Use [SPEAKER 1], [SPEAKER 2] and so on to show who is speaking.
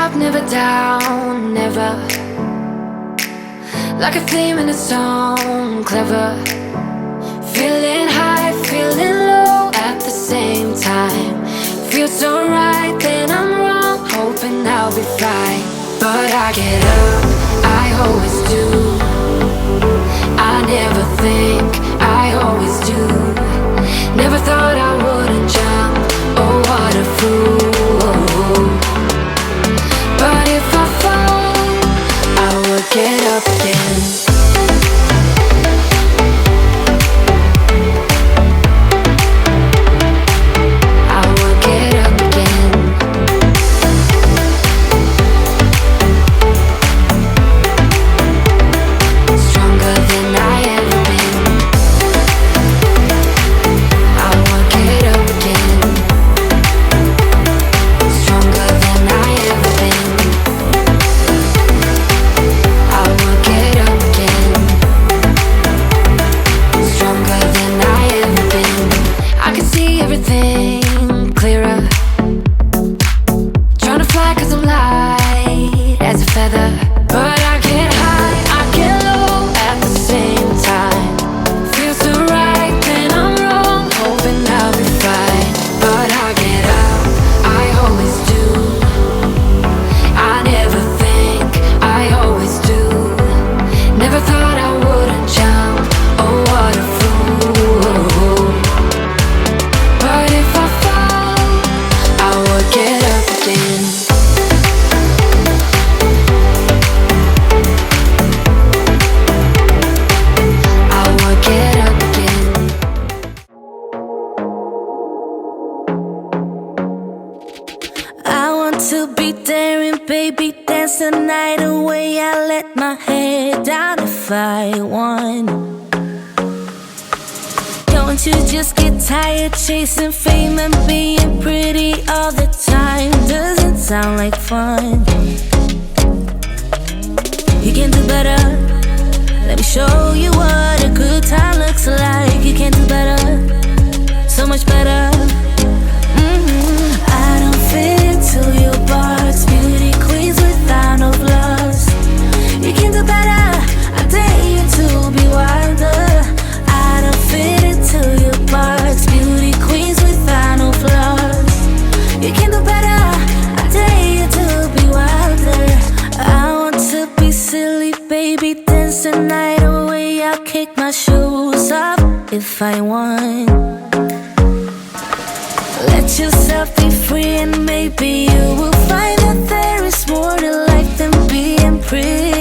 [SPEAKER 1] up, never down, never. Like a theme in a song, clever. Feeling high, feeling low at the same time. Feels so right, then I'm wrong, hoping I'll be fine. But I get up, I always do. I never think, I always do. Never thought I wouldn't jump, oh what a fool. But if I fall, I will get up again.
[SPEAKER 2] To be daring, baby, dance the night away. I let my head down if I won. Don't you just get tired chasing fame and being pretty all the time? Doesn't sound like fun. You can do better. Let me show you what a good time looks like. You can do better, so much better. I don't fit into your box, beauty queens without no flaws. You can do better, I dare you to be wilder. I don't fit into your box, beauty queens without no flaws. You can do better, I dare you to be wilder. I want to be silly, baby, dance the night away. I'll kick my shoes off if I want. Let yourself be free and maybe you will find that there is more to life than being pretty.